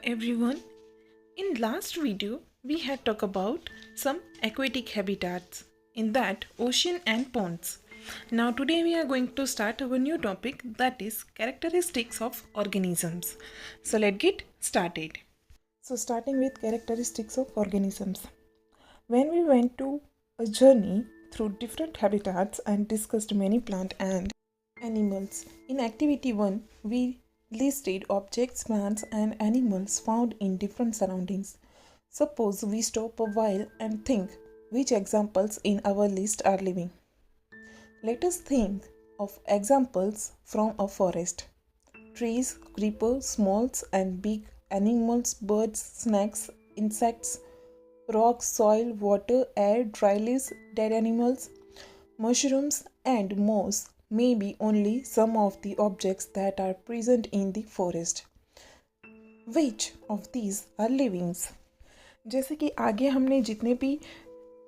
everyone. In last video, we had talked about some aquatic habitats, in that ocean and ponds. Now today we are going to start our new topic, that is characteristics of organisms. So let's get started. So starting with characteristics of organisms. When we went to a journey through different habitats and discussed many plant and animals, in activity 1 we listed objects, plants, and animals found in different surroundings. Suppose we stop a while and think which examples in our list are living. Let us think of examples from a forest. Trees, creepers, small and big animals, birds, snakes, insects, rocks, soil, water, air, dry leaves, dead animals, mushrooms, and moss may be only some of the objects that are present in the forest. Which of these are livings? जैसे कि आगे हमने जितने भी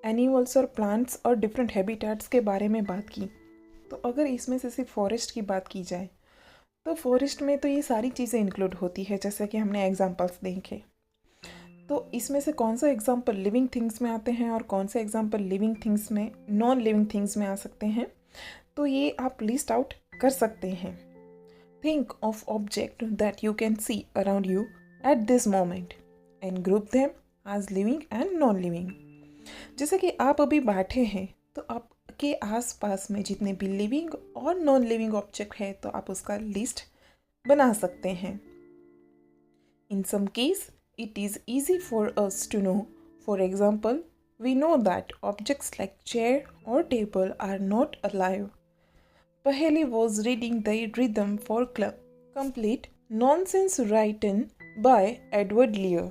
animals और plants और different habitats के बारे में बात की, तो अगर इसमें से सिर्फ फॉरेस्ट की बात की जाए तो फॉरेस्ट में तो ये सारी चीज़ें इंक्लूड होती है, जैसे कि हमने एग्जांपल्स देखे। तो इसमें से कौन सा एग्जांपल लिविंग थिंग्स में आते हैं और कौन से एग्जांपल लिविंग थिंग्स में नॉन लिविंग थिंग्स में आ सकते हैं, तो ये आप लिस्ट आउट कर सकते हैं। Think of object that you can see around you at this moment and group them as living and non living. जैसे कि आप अभी बैठे हैं तो आपके आसपास में जितने भी लिविंग और नॉन लिविंग ऑब्जेक्ट है तो आप उसका लिस्ट बना सकते हैं। In some case it is easy for us to know. For example, we know that objects like chair or table are not alive. Paheli was reading the rhythm for complete nonsense written by Edward Lear.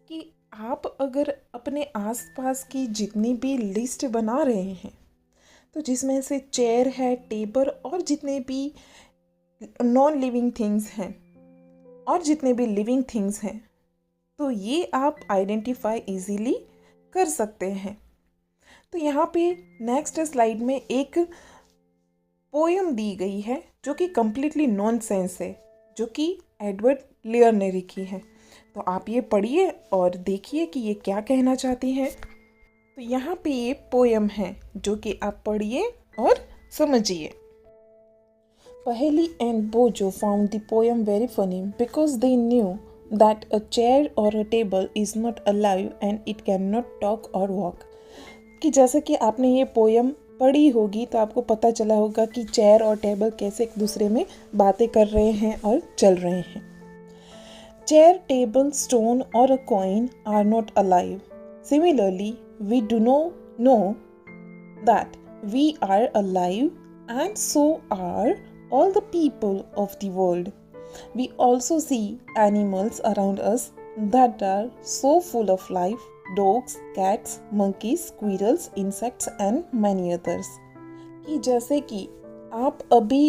कि आप अगर अपने आसपास की जितनी भी list बना रहे हैं तो जिसमें से चेयर है, टेबल और जितने भी नॉन लिविंग थिंग्स हैं और जितने भी लिविंग थिंग्स हैं, तो ये आप आइडेंटिफाई इजीली कर सकते हैं। तो यहाँ पे नेक्स्ट स्लाइड में एक पोयम दी गई है जो कि कम्प्लीटली नॉनसेंस है, जो कि एडवर्ड लेयर ने लिखी है। तो आप ये पढ़िए और देखिए कि ये क्या कहना चाहती है। तो यहाँ पे ये पोयम है जो कि आप पढ़िए और समझिए। पहेली एंड बोजो found the poem very funny because they knew that a chair or a table is not alive and it cannot talk or walk. कि जैसे कि आपने ये पोयम पढ़ी होगी तो आपको पता चला होगा कि चेयर और टेबल कैसे एक दूसरे में बातें कर रहे हैं और चल रहे हैं। Chair, table, stone or a coin are not alive. Similarly, we do not know that we are alive and so are all the people of the world. We also see animals around us that are so full of life: dogs, cats, monkeys, squirrels, insects and many others. कि जैसे कि आप अभी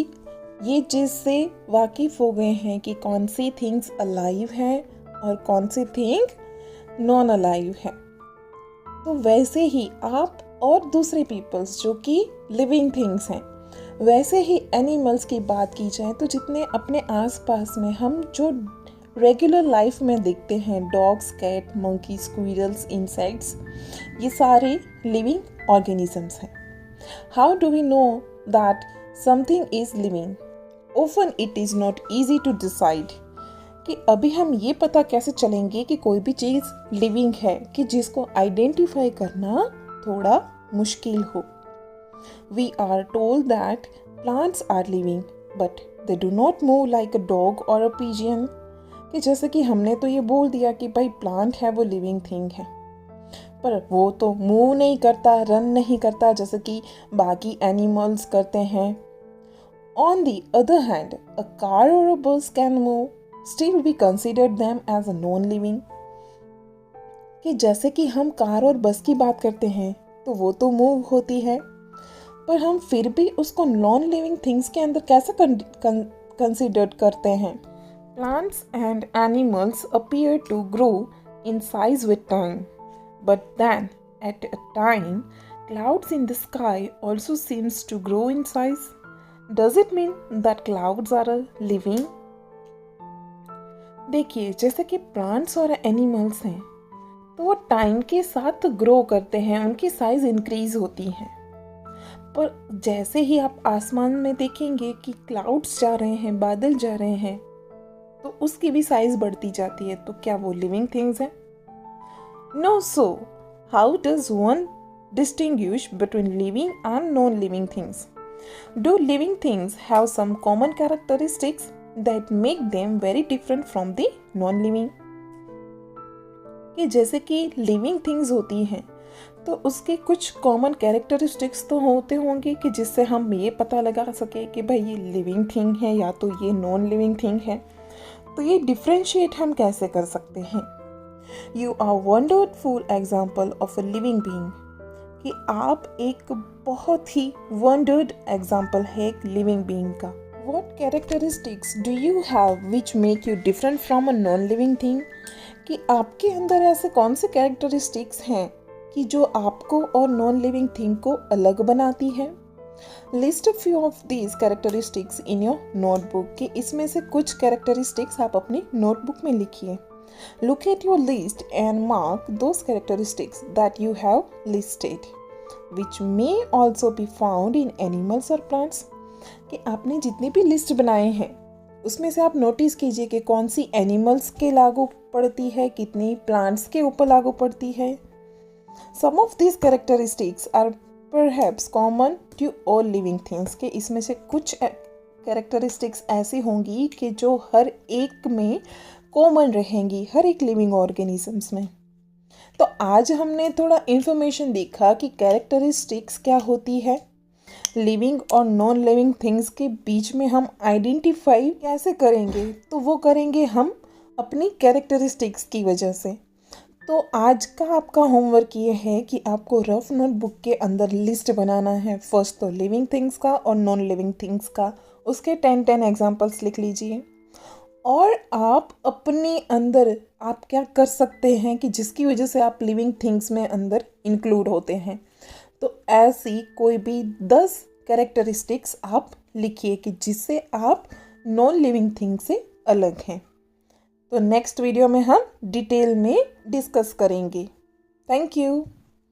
ये चीज़ से वाकिफ़ हो गए हैं कि कौन सी थिंग्स अलाइव हैं और कौन सी थिंग नॉन अलाइव है, तो वैसे ही आप और दूसरे पीपल्स जो कि लिविंग थिंग्स हैं, वैसे ही एनिमल्स की बात की जाए तो जितने अपने आसपास में हम जो रेगुलर लाइफ में देखते हैं, dogs, cat, monkey, squirrels, insects, ये सारे लिविंग ऑर्गेनिजम्स हैं। How do we know that something is living? Often it is not easy to decide कि अभी हम ये पता कैसे चलेंगे कि कोई भी चीज़ लिविंग है कि जिसको आइडेंटिफाई करना थोड़ा मुश्किल हो। We are told that plants are living, but they do not move like a dog or a pigeon. कि जैसे कि हमने तो ये बोल दिया कि भाई प्लांट है वो लिविंग थिंग है, पर वो तो मूव नहीं करता, रन नहीं करता जैसे कि बाकी एनिमल्स करते हैं। On the other hand, a car or a bus can move. Still we consider them as a non-living. कि जैसे कि हम कार और बस की बात करते हैं तो वो तो मूव होती है, पर हम फिर भी उसको नॉन लिविंग थिंग्स के अंदर कैसे कंसिडर करते हैं? Plants and animals appear to grow in size with time, but then at a time clouds in the sky also seems to grow in size. Does it mean that clouds are living? देखिए, जैसे कि plants और animals हैं तो वो time के साथ grow करते हैं, उनकी साइज इंक्रीज होती है। पर जैसे ही आप आसमान में देखेंगे कि क्लाउड्स जा रहे हैं, बादल जा रहे हैं, तो उसकी भी साइज बढ़ती जाती है। तो क्या वो लिविंग थिंग्स हैं? No. So how does one distinguish between living and non-living things? Do living things have some common characteristics that make them very different from the non-living? कि जैसे कि लिविंग थिंग्स होती हैं तो उसके कुछ कॉमन कैरेक्टरिस्टिक्स तो होते होंगे कि जिससे हम ये पता लगा सके कि भाई ये लिविंग थिंग है या तो ये नॉन लिविंग थिंग है। तो ये डिफ्रेंशिएट हम कैसे कर सकते हैं? You are wonderful example of a living being, कि आप एक बहुत ही वंडर्ड एग्जाम्पल है एक लिविंग बीइंग का। What characteristics do you have which make you different from a non-living thing? कि आपके अंदर ऐसे कौन से कैरेक्टरिस्टिक्स हैं कि जो आपको और नॉन लिविंग थिंग को अलग बनाती है? List a few of these characteristics in your notebook, कि इसमें से कुछ कैरेक्टरिस्टिक्स आप अपनी नोटबुक में लिखिए। Look at your list and mark those characteristics that you have listed, which may also be found in animals or plants. कि आपने जितनी भी लिस्ट बनाए हैं उसमें से आप नोटिस कीजिए कि कौन सी एनिमल्स के लागू पड़ती है, कितनी प्लांट्स के ऊपर लागू पड़ती है। Some of this characteristics are perhaps common to all living things, के इसमें से कुछ कैरेक्टरिस्टिक्स ऐसी होंगी कि जो हर एक में कॉमन रहेंगी, हर एक लिविंग ऑर्गेनिजम्स में। तो आज हमने थोड़ा इंफॉर्मेशन देखा कि कैरेक्टरिस्टिक्स क्या होती है, लिविंग और नॉन लिविंग थिंग्स के बीच में हम आइडेंटिफाई कैसे करेंगे। तो वो करेंगे हम अपनी कैरेक्टरिस्टिक्स की वजह से। तो आज का आपका होमवर्क ये है कि आपको रफ नोटबुक के अंदर लिस्ट बनाना है। फर्स्ट तो लिविंग थिंग्स का और नॉन लिविंग थिंग्स का, उसके 10 एग्जाम्पल्स लिख लीजिए। और आप अपने अंदर आप क्या कर सकते हैं कि जिसकी वजह से आप लिविंग थिंग्स में अंदर इंक्लूड होते हैं। तो ऐसी कोई भी 10 कैरेक्टरिस्टिक्स आप लिखिए कि जिससे आप नॉन लिविंग थिंग से अलग हैं। तो नेक्स्ट वीडियो में हम डिटेल में डिस्कस करेंगे। Thank you.